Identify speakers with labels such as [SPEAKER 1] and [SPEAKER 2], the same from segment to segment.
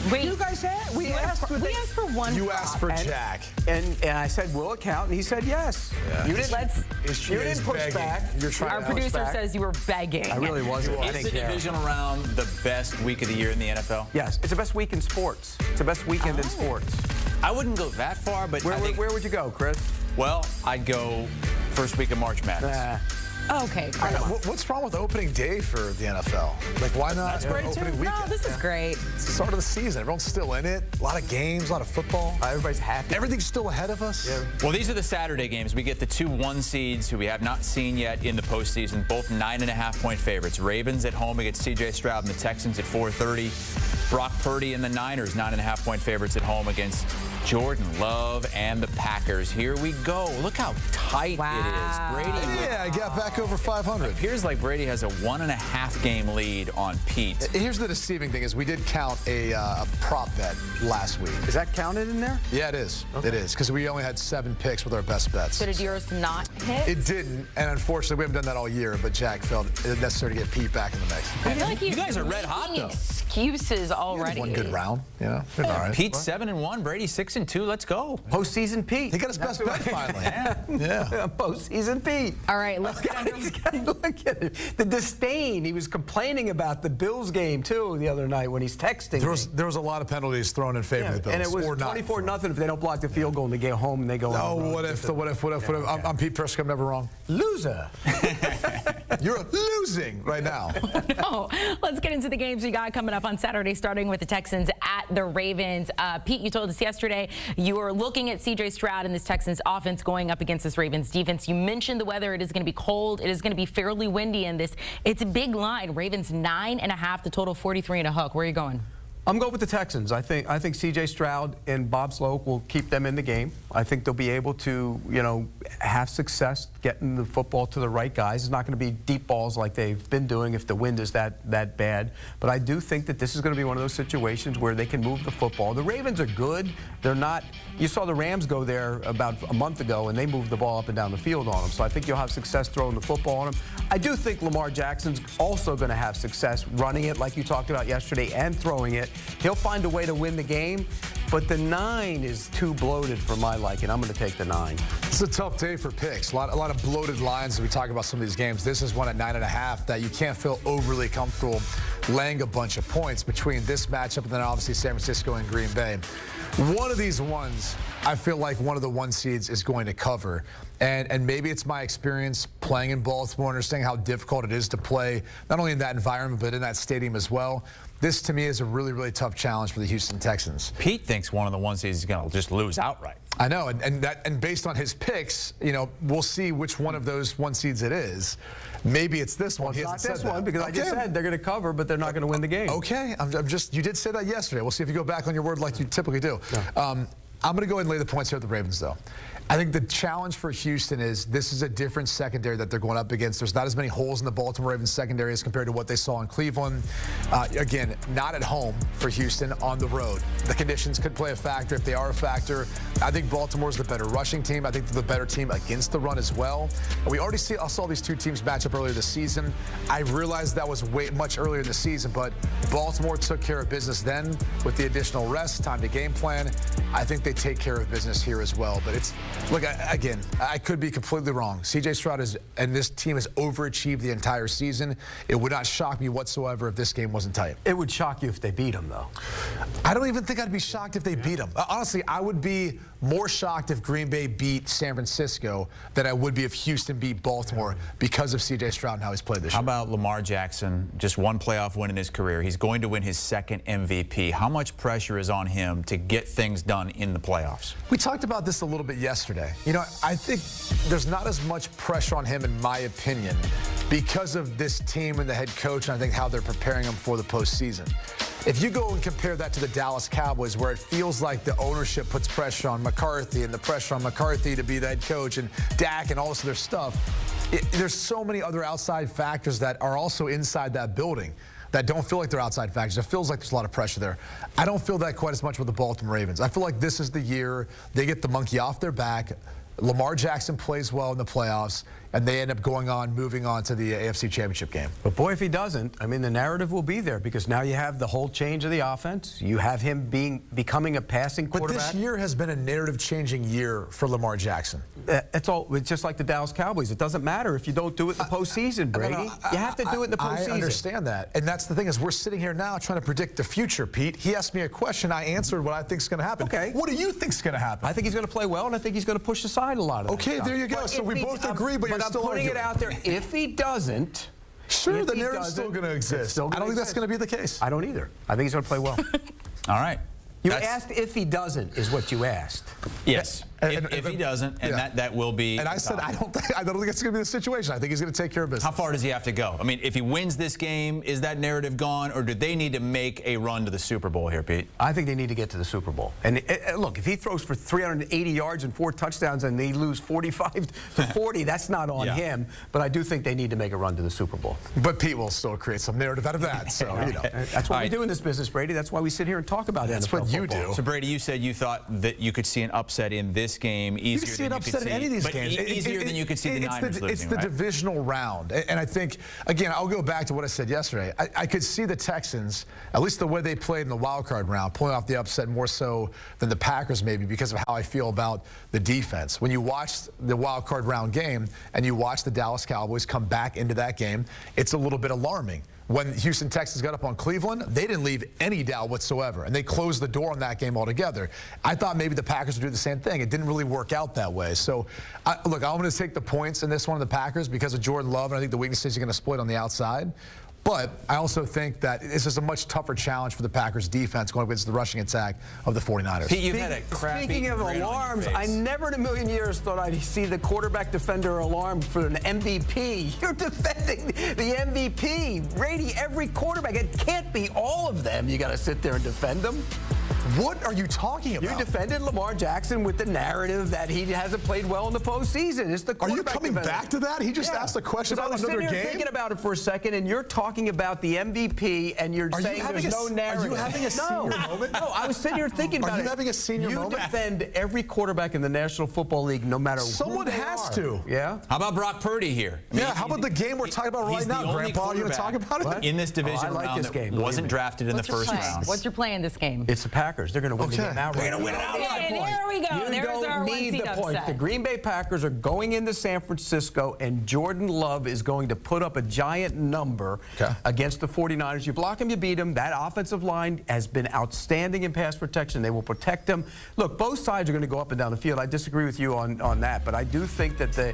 [SPEAKER 1] Wait,
[SPEAKER 2] You guys had, we asked for one.
[SPEAKER 3] You asked for Jack.
[SPEAKER 2] And I said, will it count? And he said yes.
[SPEAKER 3] Yeah.
[SPEAKER 2] You didn't,
[SPEAKER 3] You
[SPEAKER 2] didn't push
[SPEAKER 3] begging.
[SPEAKER 2] back.
[SPEAKER 3] You're trying
[SPEAKER 1] our
[SPEAKER 3] to
[SPEAKER 1] producer
[SPEAKER 2] back.
[SPEAKER 1] says you were begging.
[SPEAKER 2] I really wasn't. I
[SPEAKER 4] Is
[SPEAKER 2] didn't
[SPEAKER 4] the
[SPEAKER 2] care.
[SPEAKER 4] Divisional Round the best week of the year in the NFL?
[SPEAKER 2] Yes, it's the best week in sports. It's the best weekend in sports.
[SPEAKER 4] I wouldn't go that far, but
[SPEAKER 2] Where,
[SPEAKER 4] I think,
[SPEAKER 2] where would you go, Chris?
[SPEAKER 4] well, I'd go first week of March Madness.
[SPEAKER 1] Okay, great.
[SPEAKER 3] What's wrong with opening day for the NFL? Like, why not opening weekend?
[SPEAKER 1] No, this is great.
[SPEAKER 3] It's the start of the season. Everyone's still in it. A lot of games, a lot of football.
[SPEAKER 2] Everybody's happy.
[SPEAKER 3] Everything's still ahead of us.
[SPEAKER 2] Yeah.
[SPEAKER 4] Well, these are the Saturday games. We get the 2 1 seeds who we have not seen yet in the postseason, both 9.5-point favorites. Ravens at home against C.J. Stroud and the Texans at 4:30. Brock Purdy and the Niners, 9.5-point favorites at home against Jordan Love and the Packers. Here we go. Look how tight
[SPEAKER 1] Wow.
[SPEAKER 4] it is. Brady.
[SPEAKER 3] Yeah, I got back over 500.
[SPEAKER 4] Appears like Brady has a 1.5 game lead on Pete.
[SPEAKER 3] Here's the deceiving thing is we did count a prop bet last week.
[SPEAKER 2] Is that counted in there?
[SPEAKER 3] Yeah, it is. Okay. It is, because we only had 7 picks with our best bets.
[SPEAKER 1] So did yours not hit?
[SPEAKER 3] It didn't, and unfortunately, we haven't done that all year, but Jack felt it necessary to get Pete back in the mix.
[SPEAKER 1] I feel like
[SPEAKER 4] You guys are red hot, though.
[SPEAKER 1] Excuses already.
[SPEAKER 3] One good round, you know? Been all right.
[SPEAKER 4] Pete's 7-1, Brady 6-2. Let's go.
[SPEAKER 2] Postseason Pete.
[SPEAKER 3] He got his best bet finally. Yeah.
[SPEAKER 2] Postseason Pete.
[SPEAKER 1] All right, let's get under.
[SPEAKER 2] Look at it. The disdain. He was complaining about the Bills game, too, the other night when he's texting
[SPEAKER 3] There was a lot of penalties thrown in favor of the Bills.
[SPEAKER 2] And it was
[SPEAKER 3] or not.
[SPEAKER 2] 24-0 if they don't block the field goal and they get home and they go.
[SPEAKER 3] Oh, what if? I'm Pete Prisco. I'm never wrong.
[SPEAKER 2] Loser.
[SPEAKER 3] You're losing right now.
[SPEAKER 1] No, let's get into the games we got coming up on Saturday, starting with the Texans at the Ravens. Pete, you told us yesterday you were looking at C.J. Stroud and this Texans offense going up against this Ravens defense. You mentioned the weather. It is going to be cold. It is going to be fairly windy in this. It's a big line. Ravens 9.5, the total 43 and a hook. Where are you going?
[SPEAKER 2] I'm going with the Texans. I think C.J. Stroud and Bob Sloak will keep them in the game. I think they'll be able to, have success getting the football to the right guys. It's not going to be deep balls like they've been doing if the wind is that bad. But I do think that this is going to be one of those situations where they can move the football. The Ravens are good. They're not. You saw the Rams go there about a month ago, and they moved the ball up and down the field on them. So I think you'll have success throwing the football on them. I do think Lamar Jackson's also going to have success running it like you talked about yesterday and throwing it. He'll find a way to win the game, but the 9 is too bloated for my liking. I'm going to take the 9.
[SPEAKER 3] It's a tough day for picks. A lot of bloated lines as we talk about some of these games. This is one at 9.5 that you can't feel overly comfortable laying a bunch of points between this matchup and then obviously San Francisco and Green Bay. One of these ones, I feel like one of the 1 seeds is going to cover. And maybe it's my experience playing in Baltimore, understanding how difficult it is to play, not only in that environment, but in that stadium as well. This, to me, is a really, really tough challenge for the Houston Texans.
[SPEAKER 4] Pete thinks one of the 1 seeds is going to just lose outright.
[SPEAKER 3] I know, and based on his picks, we'll see which one of those 1 seeds it is. Maybe it's this one.
[SPEAKER 2] It's not this one because I just said they're going to cover, but they're not going to win the game.
[SPEAKER 3] Okay, you did say that yesterday. We'll see if you go back on your word like you typically do. Yeah. I'm going to go ahead and lay the points here at the Ravens, though. I think the challenge for Houston is this is a different secondary that they're going up against. There's not as many holes in the Baltimore Ravens secondary as compared to what they saw in Cleveland. Again, not at home for Houston, on the road. The conditions could play a factor. If they are a factor, I think Baltimore's the better rushing team. I think they're the better team against the run as well. And I saw these 2 teams match up earlier this much I realized that was much earlier in the season, but Baltimore took care of business then with the additional rest, time to game plan. I think they take care of business here as well. But look, again, I could be completely wrong. C.J. Stroud and this team has overachieved the entire season. It would not shock me whatsoever if this game wasn't tight.
[SPEAKER 2] It would shock you if they beat them, though.
[SPEAKER 3] I don't even think I'd be shocked if they beat them. Honestly, I would be more shocked if Green Bay beat San Francisco than I would be if Houston beat Baltimore because of C.J. Stroud and how he's played this year.
[SPEAKER 4] How about Lamar Jackson, just 1 playoff win in his career? He's going to win his 2nd MVP. How much pressure is on him to get things done in the playoffs?
[SPEAKER 3] We talked about this a little bit yesterday. I think there's not as much pressure on him, in my opinion, because of this team and the head coach, and I think how they're preparing him for the postseason. If you go and compare that to the Dallas Cowboys, where it feels like the ownership puts pressure on McCarthy and the pressure on McCarthy to be the head coach and Dak and all this other stuff, there's so many other outside factors that are also inside that building that don't feel like they're outside factors. It feels like there's a lot of pressure there. I don't feel that quite as much with the Baltimore Ravens. I feel like this is the year they get the monkey off their back. Lamar Jackson plays well in the playoffs. and they end up moving on to the AFC Championship game.
[SPEAKER 2] But boy, if he doesn't, I mean, the narrative will be there because now you have the whole change of the offense. You have him becoming a passing quarterback.
[SPEAKER 3] But this year has been a narrative-changing year for Lamar Jackson.
[SPEAKER 2] It's just like the Dallas Cowboys. It doesn't matter if you don't do it in the postseason, Brady. You have to do it in the postseason.
[SPEAKER 3] I understand that. And that's the thing is we're sitting here now trying to predict the future, Pete. He asked me a question. I answered what I think is going to happen.
[SPEAKER 2] Okay.
[SPEAKER 3] What do you think is going to happen?
[SPEAKER 2] I think he's going to play well, and I think he's going to push aside a lot of that
[SPEAKER 3] Okay,
[SPEAKER 2] stuff.
[SPEAKER 3] there you go. So we both agree, but you're still
[SPEAKER 2] I'm putting
[SPEAKER 3] arguing.
[SPEAKER 2] it out there. If he doesn't,
[SPEAKER 3] sure, the narrative's still going to exist. I don't think that's going to be the case.
[SPEAKER 2] I don't either. I think he's going to play well.
[SPEAKER 4] All right.
[SPEAKER 2] You asked if he doesn't, is what you asked.
[SPEAKER 4] Yes. If he doesn't, and that will be.
[SPEAKER 3] And I said I don't think it's going to be the situation. I think he's going to take care of business.
[SPEAKER 4] How far does he have to go? I mean, if he wins this game, is that narrative gone, or do they need to make a run to the Super Bowl here, Pete?
[SPEAKER 2] I think they need to get to the Super Bowl. And look, if he throws for 380 yards and 4 touchdowns and they lose 45 to 40, that's not on him. But I do think they need to make a run to the Super Bowl.
[SPEAKER 3] But Pete will still create some narrative out of that. So you know,
[SPEAKER 2] that's what we do in this business, Brady. That's why we sit here and talk about
[SPEAKER 3] that's
[SPEAKER 2] NFL
[SPEAKER 3] what you
[SPEAKER 2] football.
[SPEAKER 3] do.
[SPEAKER 4] So Brady, you said you thought that you could see an upset in this game easier.
[SPEAKER 3] You can see an upset in any of these games.
[SPEAKER 4] Easier than you could see the Niners losing,
[SPEAKER 3] It's the divisional round. And I think, again, I'll go back to what I said yesterday. I could see the Texans, at least the way they played in the wild card round, pulling off the upset more so than the Packers maybe because of how I feel about the defense. When you watch the wild card round game and you watch the Dallas Cowboys come back into that game, it's a little bit alarming. When Houston Texans got up on Cleveland, they didn't leave any doubt whatsoever, and they closed the door on that game altogether. I thought maybe the Packers would do the same thing. It didn't really work out that way. So, look, I'm going to take the points in this one of the Packers because of Jordan Love, and I think the weaknesses are going to split on the outside. But I also think that this is a much tougher challenge for the Packers defense going against the rushing attack of the 49ers.
[SPEAKER 4] Pete, you've had a crappy
[SPEAKER 2] Speaking of alarms, I never in a million years thought I'd see the quarterback defender alarm for an MVP. You're defending the MVP. Brady, every quarterback. It can't be all of them. You got to sit there and defend them.
[SPEAKER 3] What are you talking about?
[SPEAKER 2] You defended Lamar Jackson with the narrative that he hasn't played well in the postseason. It's the
[SPEAKER 3] Are you
[SPEAKER 2] quarterback
[SPEAKER 3] coming
[SPEAKER 2] defender.
[SPEAKER 3] back to that? He just asked a question about another game?
[SPEAKER 2] I was sitting here thinking about it for a second, and you're talking about the MVP, and you're saying there's no narrative.
[SPEAKER 3] Are you having a senior moment?
[SPEAKER 2] No, I was sitting here thinking about it.
[SPEAKER 3] Are you having a senior moment?
[SPEAKER 2] You defend every quarterback in the National Football League, no matter
[SPEAKER 3] Someone
[SPEAKER 2] who they
[SPEAKER 3] has
[SPEAKER 2] are.
[SPEAKER 3] to.
[SPEAKER 2] Yeah?
[SPEAKER 4] How about Brock Purdy here? I mean,
[SPEAKER 3] How about the game we're talking about right now, Grandpa? Are you going to talk about it?
[SPEAKER 2] What?
[SPEAKER 4] In this division
[SPEAKER 2] like
[SPEAKER 4] round
[SPEAKER 2] this game,
[SPEAKER 4] that wasn't
[SPEAKER 2] believe me.
[SPEAKER 4] drafted in the first round.
[SPEAKER 1] What's your play in this game?
[SPEAKER 2] It's the Packers. They're going to win the game outright.
[SPEAKER 3] They're going to win it outright.
[SPEAKER 1] Okay, there we go.
[SPEAKER 2] You
[SPEAKER 1] There's
[SPEAKER 2] don't
[SPEAKER 1] our
[SPEAKER 2] need
[SPEAKER 1] one-seed
[SPEAKER 2] the points.
[SPEAKER 1] upset.
[SPEAKER 2] The Green Bay Packers are going into San Francisco, and Jordan Love is going to put up a giant number against the 49ers. You block him, you beat him. That offensive line has been outstanding in pass protection. They will protect them. Look, both sides are going to go up and down the field. I disagree with you on that, but I do think that the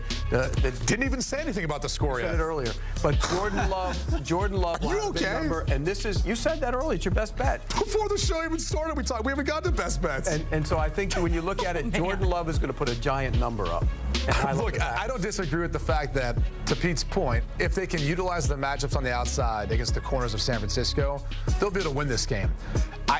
[SPEAKER 3] didn't even say anything about the score yet.
[SPEAKER 2] I said it earlier, but Jordan Love will have a big number, and this is, you said that earlier, it's your best bet.
[SPEAKER 3] Before the show even started, we haven't got the best bets.
[SPEAKER 2] And so I think when you look at it, Jordan Love is going to put a giant number up.
[SPEAKER 3] Look, I don't disagree with the fact that, to Pete's point, if they can utilize the matchups on the outside against the corners of San Francisco, they'll be able to win this game.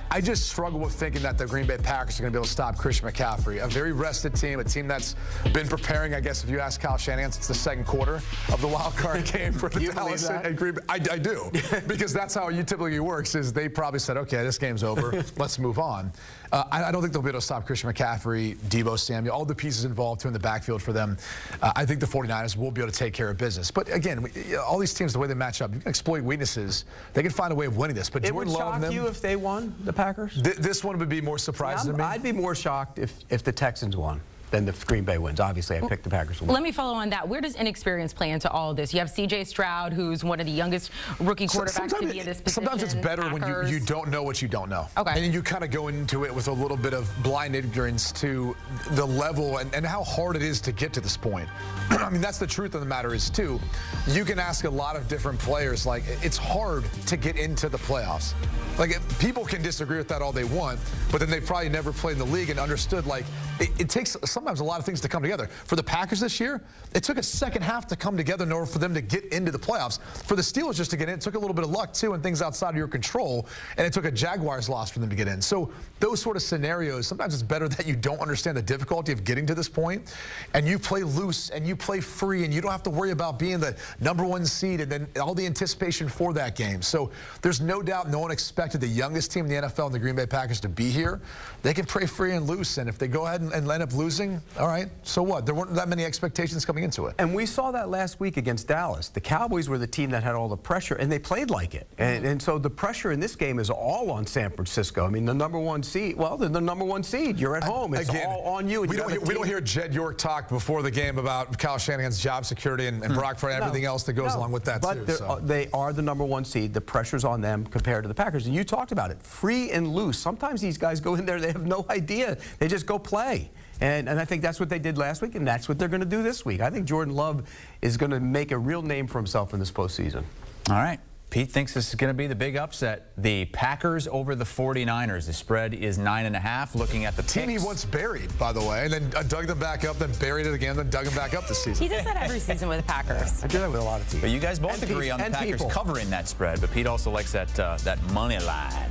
[SPEAKER 3] I just struggle with thinking that the Green Bay Packers are going to be able to stop Christian McCaffrey, a very rested team, a team that's been preparing, I guess, if you ask Kyle Shanahan, since the second quarter of the wild card game for the Dallas and Green Bay. I do, because that's how it typically works, is they probably said, okay, this game's over, let's move on. I don't think they'll be able to stop Christian McCaffrey, Deebo Samuel, all the pieces involved too in the backfield for them. I think the 49ers will be able to take care of business. But again, all these teams, the way they match up, you can exploit weaknesses. They can find a way of winning this. But
[SPEAKER 2] it
[SPEAKER 3] Jordan
[SPEAKER 2] would
[SPEAKER 3] Love
[SPEAKER 2] shock you if they won, the Packers?
[SPEAKER 3] This one would be more surprising to me.
[SPEAKER 2] I'd be more shocked if the Texans won than the Green Bay wins. Obviously, I picked the Packers to win.
[SPEAKER 1] Let me follow on that. Where does inexperience play into all of this? You have C.J. Stroud, who's one of the youngest rookie quarterbacks to be in this position.
[SPEAKER 3] Sometimes it's better when you don't know what you don't know.
[SPEAKER 1] Okay.
[SPEAKER 3] And you kind of go into it with a little bit of blind ignorance to the level and how hard it is to get to this point. I mean, that's the truth of the matter is, too. You can ask a lot of different players, like, it's hard to get into the playoffs. Like, people can disagree with that all they want, but then they've probably never played in the league and understood, like, it takes sometimes a lot of things to come together. For the Packers this year, it took a second half to come together in order for them to get into the playoffs. For the Steelers just to get in, it took a little bit of luck, too, and things outside of your control, and it took a Jaguars loss for them to get in. So those sort of scenarios, sometimes it's better that you don't understand the difficulty of getting to this point, and you play loose, and you play free, and you don't have to worry about being the #1 seed and then all the anticipation for that game. So there's no doubt no one expects expected the youngest team in the NFL and the Green Bay Packers to be here. They can play free and loose, and if they go ahead and end up losing, all right, so what? There weren't that many expectations coming into it.
[SPEAKER 2] And we saw that last week against Dallas. The Cowboys were the team that had all the pressure, and they played like it. And so the pressure in this game is all on San Francisco. I mean, the number one seed, well, they're the number one seed. You're at home. It's all on you.
[SPEAKER 3] We don't hear Jed York talk before the game about Kyle Shanahan's job security and Brock Purdy and everything else that goes along with that, too.
[SPEAKER 2] But they are the number one seed. The pressure's on them compared to the Packers. And you talked about it. Free and loose. Sometimes these guys go in there, they have no idea. They just go play. And I think that's what they did last week, and that's what they're going to do this week. I think Jordan Love is going to make a real name for himself in this postseason.
[SPEAKER 4] All right. Pete thinks this is going to be the big upset. The Packers over the 49ers. The spread is 9.5. Looking at the
[SPEAKER 3] team he once buried, by the way, and then dug them back up, then buried it again, then dug them back up this season.
[SPEAKER 1] He does that every season with the Packers.
[SPEAKER 2] I do that with a lot of teams.
[SPEAKER 4] But you guys both agree on the Packers covering that spread, but Pete also likes that money line.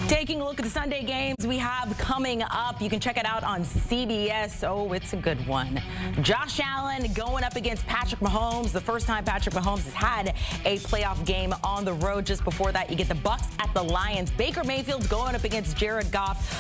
[SPEAKER 1] Taking a look at the Sunday games we have coming up. You can check it out on CBS. Oh, it's a good one. Josh Allen going up against Patrick Mahomes. The first time Patrick Mahomes has had a playoff game on the road. Just before that, you get the Bucs at the Lions. Baker Mayfield going up against Jared Goff.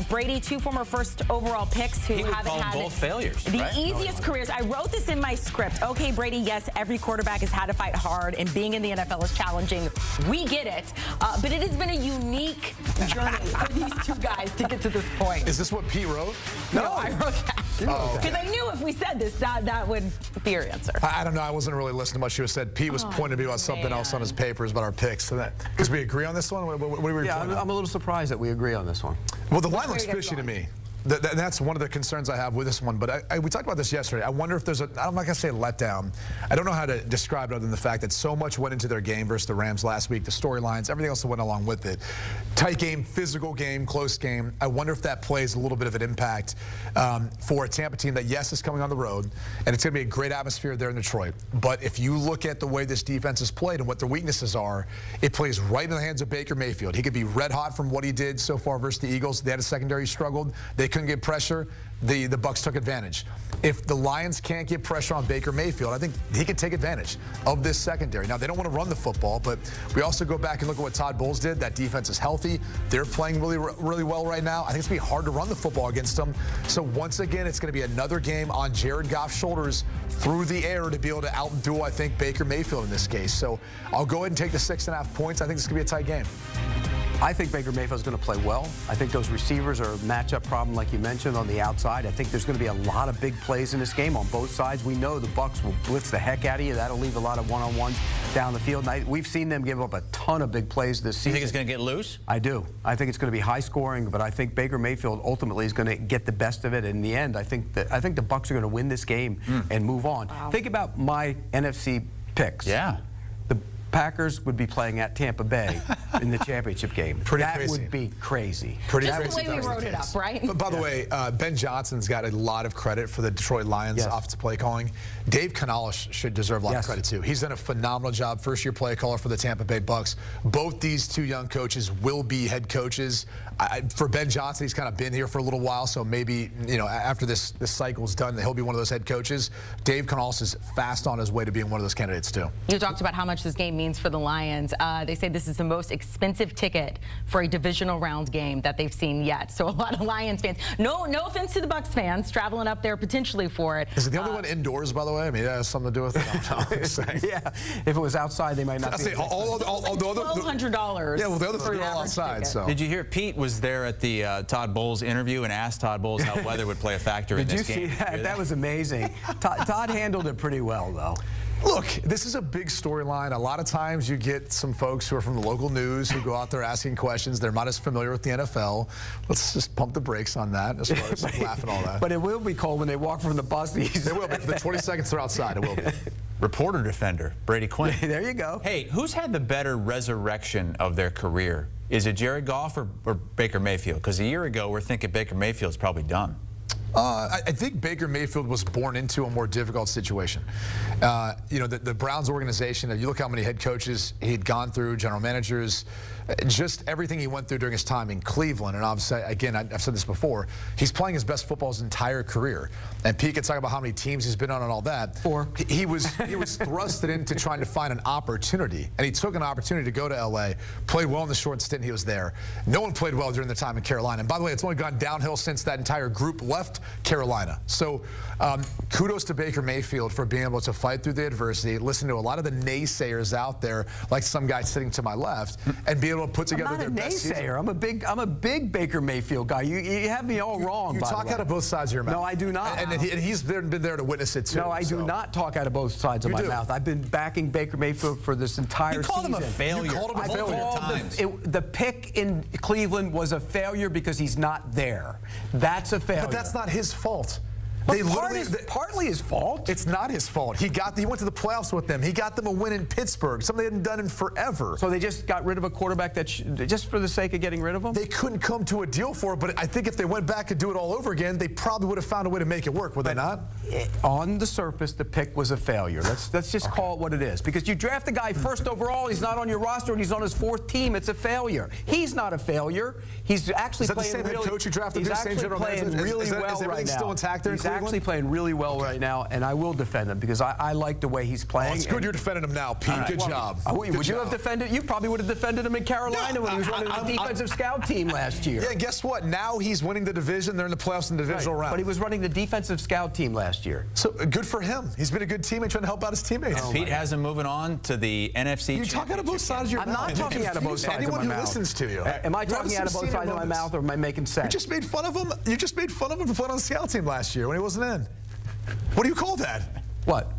[SPEAKER 1] Brady, two former first overall picks who haven't had
[SPEAKER 4] both failures.
[SPEAKER 1] The easiest careers. I wrote this in my script. Okay, Brady, yes, every quarterback has had to fight hard, and being in the NFL is challenging. We get it. But it has been a unique journey for these two guys to get to this point.
[SPEAKER 3] Is this what Pete wrote?
[SPEAKER 1] No, I wrote that. Because I knew if we said this, that would be your answer.
[SPEAKER 3] I don't know. I wasn't really listening to much she was said. Pete was pointing to me about something else on his papers about our picks. Because we agree on this one? What do we
[SPEAKER 2] I'm a little surprised that we agree on this one.
[SPEAKER 3] Well, the line looks fishy to me. That's one of the concerns I have with this one. But we talked about this yesterday. I wonder if there's I'm not going to say letdown. I don't know how to describe it other than the fact that so much went into their game versus the Rams last week, the storylines, everything else that went along with it. Tight game, physical game, close game. I wonder if that plays a little bit of an impact for a Tampa team that, yes, is coming on the road, and it's going to be a great atmosphere there in Detroit. But if you look at the way this defense is played and what their weaknesses are, it plays right in the hands of Baker Mayfield. He could be red hot from what he did so far versus the Eagles. They had a secondary struggled. They couldn't get pressure. The Bucs took advantage. If the Lions can't get pressure on Baker Mayfield, I think he could take advantage of this secondary. Now, they don't want to run the football, but we also go back and look at what Todd Bowles did. That defense is healthy. They're playing really well right now. I think it's going to be hard to run the football against them. So once again, it's going to be another game on Jared Goff's shoulders through the air to be able to outdo, I think, Baker Mayfield in this case. So I'll go ahead and take the 6.5 points. I think this is going to be a tight game.
[SPEAKER 2] I think Baker Mayfield's going to play well. I think those receivers are a matchup problem, like you mentioned, on the outside. I think there's going to be a lot of big plays in this game on both sides. We know the Bucs will blitz the heck out of you. That'll leave a lot of one-on-ones down the field. And we've seen them give up a ton of big plays this season.
[SPEAKER 4] You think it's going to get loose?
[SPEAKER 2] I do. I think it's going to be high scoring, but I think Baker Mayfield ultimately is going to get the best of it. In the end, I think the Bucs are going to win this game and move on. Wow. Think about my NFC picks.
[SPEAKER 4] Yeah.
[SPEAKER 2] Packers would be playing at Tampa Bay in the championship game.
[SPEAKER 3] That
[SPEAKER 2] would be crazy.
[SPEAKER 1] Just the way we wrote it up, right?
[SPEAKER 3] But by the way, Ben Johnson's got a lot of credit for the Detroit Lions offensive play calling. Dave Canales should deserve a lot of credit too. He's done a phenomenal job, first-year play caller for the Tampa Bay Bucs. Both these two young coaches will be head coaches. For Ben Johnson, he's kind of been here for a little while, so maybe after this cycle's done, he'll be one of those head coaches. Dave Canales is fast on his way to being one of those candidates too.
[SPEAKER 1] You talked about how much this game means for the Lions. They say this is the most expensive ticket for a divisional round game that they've seen yet. So a lot of Lions fans. No offense to the Bucs fans traveling up there potentially for it.
[SPEAKER 3] Is it the only one indoors, by the way? I mean, that has something to do with it.
[SPEAKER 2] Yeah, if it was outside, they might not.
[SPEAKER 3] All the other
[SPEAKER 1] $1,200.
[SPEAKER 3] Yeah, well, the other three are all outside. So.
[SPEAKER 4] Did you hear Pete was there at the Todd Bowles interview and asked Todd Bowles how weather would play a factor in this game?
[SPEAKER 2] Did you see that? That was amazing. Todd handled it pretty well, though.
[SPEAKER 3] Look, this is a big storyline. A lot of times you get some folks who are from the local news who go out there asking questions. They're not as familiar with the NFL. Let's just pump the brakes on that as far as laughing all that.
[SPEAKER 2] But it will be cold when they walk from the bus.
[SPEAKER 3] They will be. For the 20 seconds they're outside, it will be.
[SPEAKER 4] Reporter defender, Brady Quinn.
[SPEAKER 2] There you go.
[SPEAKER 4] Hey, who's had the better resurrection of their career? Is it Jared Goff or Baker Mayfield? Because a year ago, we're thinking Baker Mayfield's probably done.
[SPEAKER 3] I think Baker Mayfield was born into a more difficult situation. The Browns organization, if you look how many head coaches he'd gone through, general managers, just everything he went through during his time in Cleveland. And obviously, again, I've said this before, he's playing his best football his entire career. And Pete can talk about how many teams he's been on and all that.
[SPEAKER 2] 4.
[SPEAKER 3] He was thrusted into trying to find an opportunity. And he took an opportunity to go to L.A., played well in the short stint he was there. No one played well during the time in Carolina. And by the way, it's only gone downhill since that entire group left Carolina. So kudos to Baker Mayfield for being able to fight through the adversity, listen to a lot of the naysayers out there, like some guy sitting to my left, and be able to put together their best season.
[SPEAKER 2] I'm a big Baker Mayfield guy. You have me all wrong.
[SPEAKER 3] You talk out of both sides of your mouth.
[SPEAKER 2] No, I do not.
[SPEAKER 3] And he's been there to witness it too.
[SPEAKER 2] No, I do not talk out of both sides of my mouth. I've been backing Baker Mayfield for this entire season.
[SPEAKER 4] You called him a failure.
[SPEAKER 3] You called him a failure times.
[SPEAKER 2] The pick in Cleveland was a failure because he's not there. That's a failure.
[SPEAKER 3] But that's not his fault.
[SPEAKER 2] Partly his fault.
[SPEAKER 3] It's not his fault. He went to the playoffs with them. He got them a win in Pittsburgh, something they hadn't done in forever.
[SPEAKER 2] So they just got rid of a quarterback that just for the sake of getting rid of him?
[SPEAKER 3] They couldn't come to a deal for it, but I think if they went back and do it all over again, they probably would have found a way to make it work, would they not?
[SPEAKER 2] On the surface, the pick was a failure. Let's just call it what it is. Because you draft a guy first overall, he's not on your roster, and he's on his 4th team. It's a failure. He's not a failure. He's actually playing
[SPEAKER 3] the same head coach you drafted?
[SPEAKER 2] He's actually playing really well right now.
[SPEAKER 3] Still intact there in Cleveland?
[SPEAKER 2] He's actually playing really well right now, and I will defend him because I like the way he's playing.
[SPEAKER 3] Oh, it's good you're defending him now, Pete. Good job.
[SPEAKER 2] Would you have defended? You probably would have defended him in Carolina when he was running the defensive scout team last year.
[SPEAKER 3] Yeah, guess what? Now he's winning the division. They're in the playoffs in the divisional round.
[SPEAKER 2] But he was running the defensive scout team last year.
[SPEAKER 3] So good for him. He's been a good teammate trying to help out his teammates.
[SPEAKER 4] Pete has him moving on to the NFC.
[SPEAKER 3] You talk out of both sides of your mouth.
[SPEAKER 2] I'm not talking out of both sides of my mouth.
[SPEAKER 3] Anyone who listens to you.
[SPEAKER 2] Am I talking out of both sides of my mouth, or am I making sense?
[SPEAKER 3] You just made fun of him. You just made fun of him for playing on the Seattle team last year when he wasn't in. What do you call that?
[SPEAKER 2] What?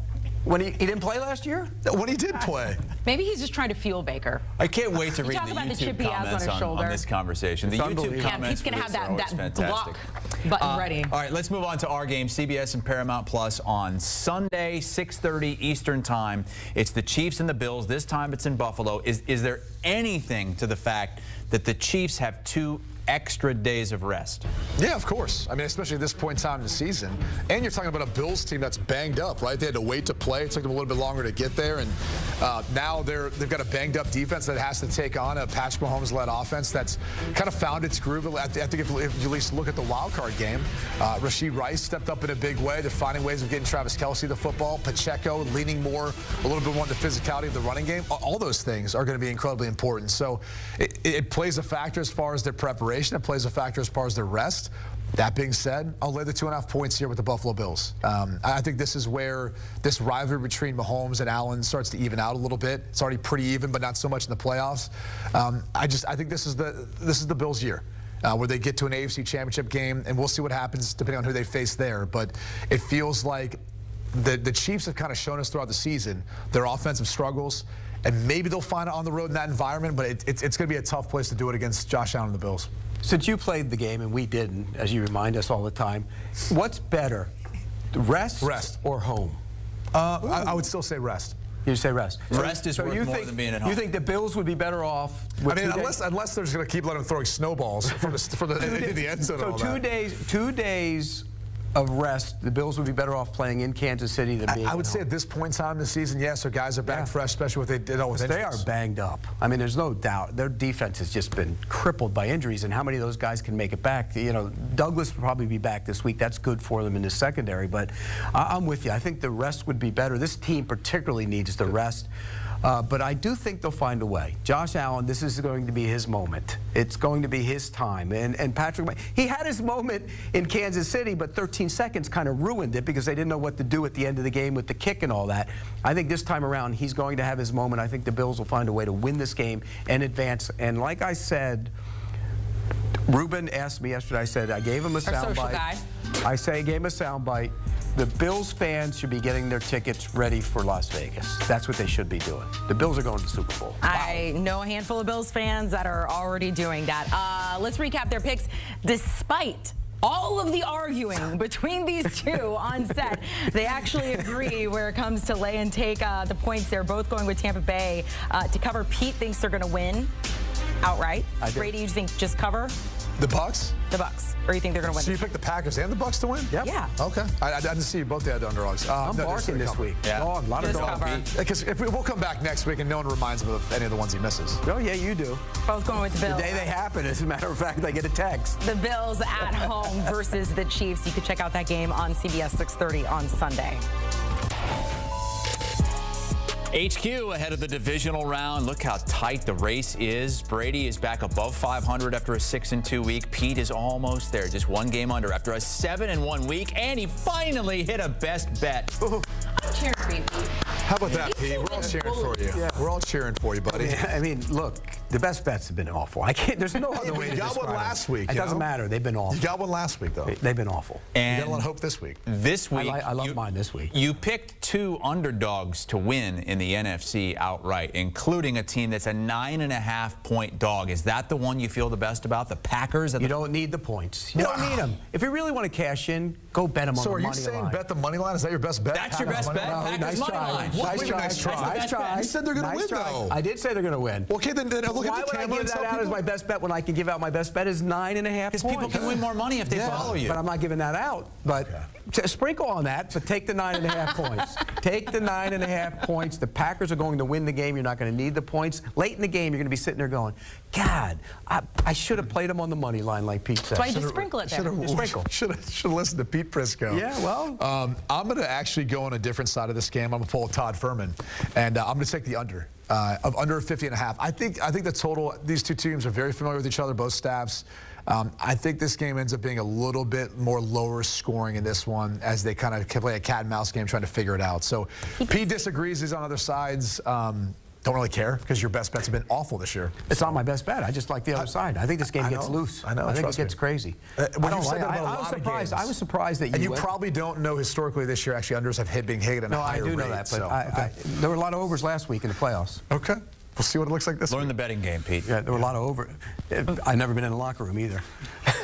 [SPEAKER 2] When he didn't play last year?
[SPEAKER 3] When he did play.
[SPEAKER 1] Maybe he's just trying to fuel Baker.
[SPEAKER 4] I can't wait to read the
[SPEAKER 1] about the
[SPEAKER 4] YouTube
[SPEAKER 1] chip he has
[SPEAKER 4] comments
[SPEAKER 1] on his shoulder.
[SPEAKER 4] on this conversation. The YouTube comments
[SPEAKER 1] Pete's going to have that block
[SPEAKER 4] fantastic.
[SPEAKER 1] button ready.
[SPEAKER 4] All right, let's move on to our game, CBS and Paramount Plus on Sunday, 6:30 Eastern Time. It's the Chiefs and the Bills. This time it's in Buffalo. Is there anything to the fact that the Chiefs have 2 extra days of rest?
[SPEAKER 3] Yeah, of course. I mean, especially at this point in time in the season. And you're talking about a Bills team that's banged up, right? They had to wait to play. It took them a little bit longer to get there. And now they've got a banged up defense that has to take on a Patrick Mahomes-led offense that's kind of found its groove. I think if you at least look at the wild card game, Rashee Rice stepped up in a big way. They're finding ways of getting Travis Kelce the football. Pacheco leaning a little bit more on the physicality of the running game. All those things are going to be incredibly important. So it plays a factor as far as their preparation. It plays a factor as far as their rest. That being said, I'll lay the 2.5 points here with the Buffalo Bills. I think this is where this rivalry between Mahomes and Allen starts to even out a little bit. It's already pretty even, but not so much in the playoffs. I think this is the Bills' year. Where they get to an AFC Championship game, and we'll see what happens depending on who they face there. But it feels like the Chiefs have kind of shown us throughout the season their offensive struggles, and maybe they'll find it on the road in that environment, but it's going to be a tough place to do it against Josh Allen and the Bills.
[SPEAKER 2] Since you played the game and we didn't, as you remind us all the time, what's better, rest or home?
[SPEAKER 3] I would still say rest.
[SPEAKER 2] You say rest.
[SPEAKER 4] Rest is worth more than being at home.
[SPEAKER 2] You think the Bills would be better off with
[SPEAKER 3] unless they're just going to keep letting them throwing snowballs from the end zone.
[SPEAKER 2] So 2 days of rest, the Bills would be better off playing in Kansas City than being
[SPEAKER 3] I would say at this point in time in the season, yes, their guys are back fresh, especially what they did with injuries.
[SPEAKER 2] They are banged up. I mean, there's no doubt. Their defense has just been crippled by injuries, and how many of those guys can make it back? You know, Douglas will probably be back this week. That's good for them in the secondary, but I'm with you. I think the rest would be better. This team particularly needs the rest. But I do think they'll find a way. Josh Allen, this is going to be his moment. It's going to be his time. And Patrick, he had his moment in Kansas City, but 13 seconds kind of ruined it because they didn't know what to do at the end of the game with the kick and all that. I think this time around, he's going to have his moment. I think the Bills will find a way to win this game and advance. And like I said, Ruben asked me yesterday, I said I gave him a soundbite. I gave him a soundbite. The Bills fans should be getting their tickets ready for Las Vegas. That's what they should be doing. The Bills are going to the Super Bowl. Wow.
[SPEAKER 1] I know a handful of Bills fans that are already doing that. Let's recap their picks. Despite all of the arguing between these two on set, they actually agree where it comes to lay and take the points. They're both going with Tampa Bay to cover. Pete thinks they're going to win outright. Brady, you think just cover?
[SPEAKER 3] The Bucs?
[SPEAKER 1] The Bucs. Or you think they're going to win?
[SPEAKER 3] So you picked the Packers and the Bucs to win?
[SPEAKER 2] Yep.
[SPEAKER 1] Yeah.
[SPEAKER 3] Okay. I didn't see you both had the underdogs.
[SPEAKER 2] I'm barking this week.
[SPEAKER 4] Yeah.
[SPEAKER 2] Dog, a lot of
[SPEAKER 1] Just
[SPEAKER 2] dog.
[SPEAKER 1] cover.
[SPEAKER 3] Because we'll come back next week and no one reminds him of any of the ones he misses.
[SPEAKER 2] Oh, yeah, you do.
[SPEAKER 1] Both going with the
[SPEAKER 2] The
[SPEAKER 1] Bills.
[SPEAKER 2] day they happen, as a matter of fact, I get a text.
[SPEAKER 1] The Bills at home versus the Chiefs. You can check out that game on CBS 6:30 on Sunday.
[SPEAKER 4] HQ ahead of the divisional round. Look how tight the race is. Brady is back above 500 after a 6-2 week. Pete is almost there, just one game under after a 7-1 week, and he finally hit a best bet.
[SPEAKER 1] I'm cheering for you, Pete.
[SPEAKER 3] How about that, Pete? We're all cheering for you. Yeah, we're all cheering for you, buddy.
[SPEAKER 2] I mean, look, the best bets have been awful. I can't. There's no other way to
[SPEAKER 3] You got
[SPEAKER 2] describe
[SPEAKER 3] one
[SPEAKER 2] them.
[SPEAKER 3] last week.
[SPEAKER 2] It doesn't matter. They've been awful.
[SPEAKER 3] You got one last week, though.
[SPEAKER 2] They've been awful.
[SPEAKER 3] You
[SPEAKER 4] And
[SPEAKER 3] got a lot of hope this week.
[SPEAKER 4] this week,
[SPEAKER 2] I love mine this week.
[SPEAKER 4] You picked 2 underdogs to win in the NFC outright, including a team that's a 9.5-point dog. Is that the one you feel the best about? The Packers?
[SPEAKER 2] You don't need the points. You don't need them. If you really want to cash in, go bet them on
[SPEAKER 3] So
[SPEAKER 2] the
[SPEAKER 3] are you
[SPEAKER 2] money
[SPEAKER 3] saying
[SPEAKER 2] line.
[SPEAKER 3] bet the money line? Is that your best bet?
[SPEAKER 4] That's your
[SPEAKER 3] Packers
[SPEAKER 4] best
[SPEAKER 3] money
[SPEAKER 4] bet?
[SPEAKER 3] line?
[SPEAKER 4] Packers
[SPEAKER 2] Nice
[SPEAKER 4] money
[SPEAKER 2] try.
[SPEAKER 4] line.
[SPEAKER 3] What?
[SPEAKER 2] Nice
[SPEAKER 3] Wait,
[SPEAKER 2] try.
[SPEAKER 3] nice try.
[SPEAKER 2] Nice try.
[SPEAKER 3] You said they're going to
[SPEAKER 2] Nice
[SPEAKER 3] win,
[SPEAKER 2] try.
[SPEAKER 3] though.
[SPEAKER 2] I did say they're going to win.
[SPEAKER 3] Okay, then look
[SPEAKER 2] Why
[SPEAKER 3] at the
[SPEAKER 2] would I
[SPEAKER 3] camera
[SPEAKER 2] give
[SPEAKER 3] and
[SPEAKER 2] that
[SPEAKER 3] tell
[SPEAKER 2] out as
[SPEAKER 3] people.
[SPEAKER 2] my best bet when I can give out my best bet is 9.5 points?
[SPEAKER 4] Because people can win more money if they follow you.
[SPEAKER 2] But I'm not giving that out. But sprinkle on that, but take the 9.5 points. Take the 9.5 points. The Packers are going to win the game. You're not going to need the points. Late in the game, you're going to be sitting there going, God, I should have played them on the money line like Pete said.
[SPEAKER 1] That's why you just sprinkle it there.
[SPEAKER 3] Should have listened to Pete Prisco.
[SPEAKER 2] Yeah, well.
[SPEAKER 3] I'm going to actually go on a different side of this game. I'm going to pull Todd Furman, and I'm going to take the under. Of under 50.5. I think the total, these two teams are very familiar with each other, both staffs. I think this game ends up being a little bit more lower scoring in this one as they kind of play a cat and mouse game trying to figure it out. So Pete disagrees. He's on other sides. Don't really care because your best bets have been awful this year.
[SPEAKER 2] It's not my best bet. I just like the other side. I think this game
[SPEAKER 3] I
[SPEAKER 2] gets
[SPEAKER 3] know.
[SPEAKER 2] loose.
[SPEAKER 3] I know.
[SPEAKER 2] I think it
[SPEAKER 3] Trust me.
[SPEAKER 2] gets crazy.
[SPEAKER 3] When
[SPEAKER 2] I
[SPEAKER 3] you said that about a
[SPEAKER 2] I was
[SPEAKER 3] lot of
[SPEAKER 2] surprised.
[SPEAKER 3] games.
[SPEAKER 2] I was surprised that
[SPEAKER 3] And you
[SPEAKER 2] went.
[SPEAKER 3] probably don't know historically this year actually unders have been hit at a
[SPEAKER 2] No,
[SPEAKER 3] higher
[SPEAKER 2] I do know
[SPEAKER 3] rate,
[SPEAKER 2] that, but
[SPEAKER 3] so,
[SPEAKER 2] there were a lot of overs last week in the playoffs.
[SPEAKER 3] okay. We'll see what it looks like this
[SPEAKER 4] Learn
[SPEAKER 3] week.
[SPEAKER 4] the betting game, Pete.
[SPEAKER 2] Yeah, there were a lot of over. I've never been in a locker room either.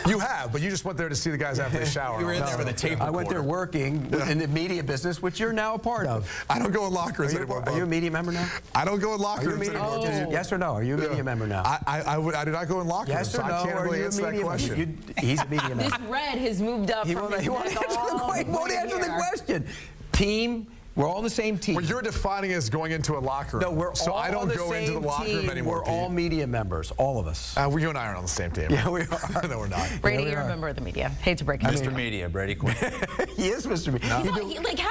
[SPEAKER 3] You have, but you just went there to see the guys after the shower.
[SPEAKER 4] You were in there with a tape
[SPEAKER 2] I went there working in the media business, which you're now a part of.
[SPEAKER 3] I don't go in locker rooms anymore.
[SPEAKER 2] Are you a media member now?
[SPEAKER 3] I don't go in
[SPEAKER 2] Are
[SPEAKER 3] locker
[SPEAKER 2] you a
[SPEAKER 3] rooms
[SPEAKER 2] media
[SPEAKER 3] anymore.
[SPEAKER 2] member? Yes or no? Are you a media member now?
[SPEAKER 3] I do not go in locker
[SPEAKER 2] Yes
[SPEAKER 3] rooms,
[SPEAKER 2] or
[SPEAKER 3] so
[SPEAKER 2] no?
[SPEAKER 3] I can't
[SPEAKER 2] Are
[SPEAKER 3] really
[SPEAKER 2] you a
[SPEAKER 3] answer that
[SPEAKER 2] media
[SPEAKER 3] question.
[SPEAKER 2] member? He's a media member.
[SPEAKER 1] This red has moved up
[SPEAKER 2] He
[SPEAKER 1] from
[SPEAKER 2] won't
[SPEAKER 1] his
[SPEAKER 2] answer
[SPEAKER 1] neck all
[SPEAKER 2] the
[SPEAKER 1] the way
[SPEAKER 2] answer the
[SPEAKER 1] here.
[SPEAKER 2] question. Team, we're all on the same team.
[SPEAKER 3] Well, you're defining as going into a locker room.
[SPEAKER 2] No, we're
[SPEAKER 3] so
[SPEAKER 2] all
[SPEAKER 3] I don't
[SPEAKER 2] on the
[SPEAKER 3] go into the
[SPEAKER 2] same
[SPEAKER 3] locker room
[SPEAKER 2] team.
[SPEAKER 3] anymore.
[SPEAKER 2] We're all media members, all of us.
[SPEAKER 3] Pete. You and I aren't on the same team.
[SPEAKER 2] Yeah, we are.
[SPEAKER 3] No, we're not.
[SPEAKER 1] Brady,
[SPEAKER 2] Yeah, we
[SPEAKER 1] you're a
[SPEAKER 2] are.
[SPEAKER 1] member of the media. Hate to break it.
[SPEAKER 4] Mr. Media, Brady Quinn.
[SPEAKER 2] He is Mr. Media.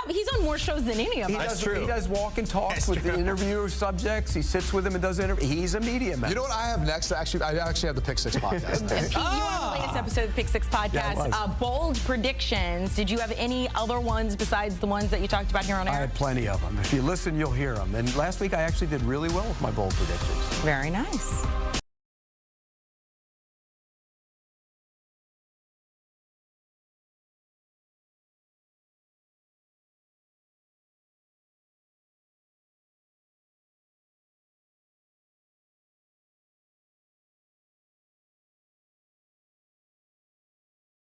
[SPEAKER 1] He's on more shows than any of us.
[SPEAKER 4] That's true.
[SPEAKER 2] He does walk and talks
[SPEAKER 4] That's
[SPEAKER 2] with
[SPEAKER 4] true.
[SPEAKER 2] the interviewer subjects. He sits with them and does interviews. He's a media member.
[SPEAKER 3] You know what I have next? Actually, I actually have the Pick Six podcast.
[SPEAKER 1] And Pete, you were on the latest episode of the Pick Six
[SPEAKER 2] Yeah, it
[SPEAKER 1] podcast.
[SPEAKER 2] was.
[SPEAKER 1] Bold predictions. Did you have any other ones besides the ones that you talked about here on
[SPEAKER 2] I
[SPEAKER 1] air?
[SPEAKER 2] had plenty of them. If you listen, you'll hear them. And last week, I actually did really well with my bold predictions.
[SPEAKER 1] Very nice.